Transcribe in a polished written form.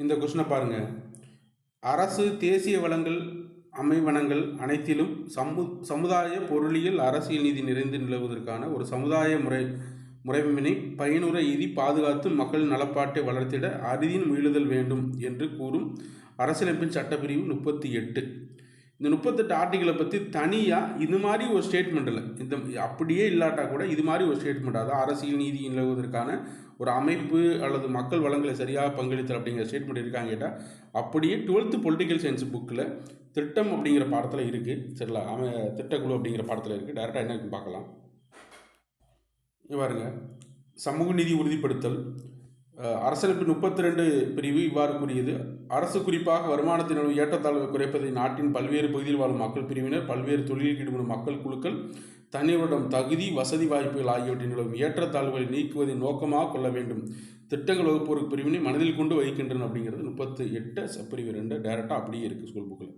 இந்த கொஸ்டினை பாருங்க. அரசு தேசிய வளங்கள் அமைவனங்கள் அனைத்திலும் சமுதாய பொருளியல் அரசியல் நீதி நிறைந்து நிலவுவதற்கான ஒரு சமுதாய முறைமையினை பயனுற எய்தி பாதுகாத்து மக்கள் நலப்பாட்டை வளர்த்திட அரிதின் முயலுதல் வேண்டும் என்று கூறும் அரசியலமைப்பின் சட்டப்பிரிவு 38. இந்த 38 ஆர்டிகளை பற்றி தனியாக இது மாதிரி ஒரு ஸ்டேட்மெண்ட் இல்லை, இந்த அப்படியே இல்லாட்டா கூட இது மாதிரி ஒரு ஸ்டேட்மெண்ட், அதாவது அரசியல் நீதி நிலவுவதற்கான ஒரு அமைப்பு அல்லது மக்கள் வளங்களை சரியாக பங்களித்தல் அப்படிங்கிற ஸ்டேட்மெண்ட் இருக்காங்க கேட்டால் அப்படியே 12th பொலிட்டிக்கல் சயின்ஸ் புக்கில் திட்டம் அப்படிங்கிற பாடத்தில் இருக்குது. சரிங்களா? திட்டக்குழு அப்படிங்கிற பாடத்தில் இருக்குது. டேரெக்டாக என்ன இருக்குன்னு பார்க்கலாம். பாருங்க, சமூக நீதி உறுதிப்படுத்தல் அரசியலமைப்பு 32 பிரிவு இவ்வாறு கூறியது. அரசு குறிப்பாக வருமானத்தின் ஏற்றத்தாழ்வை குறைப்பதை நாட்டின் பல்வேறு பகுதியில் வாழும் மக்கள் பிரிவினர், பல்வேறு தொழிலில் ஈடுபடும் மக்கள் குழுக்கள் தனிவரிடம் தகுதி வசதி வாய்ப்புகள் ஆகியவற்றின் நிலவும் ஏற்றத்தாழ்வுகளை நீக்குவதை நோக்கமாக கொள்ள வேண்டும். திட்டங்கள் வகுப்போருக்கு பிரிவினை மனதில் கொண்டு வைக்கின்றன அப்படிங்கிறது 38 சப்பிரிவு 2 டேரெக்டாக அப்படியே இருக்குது ஸ்கூல் புக்கில்.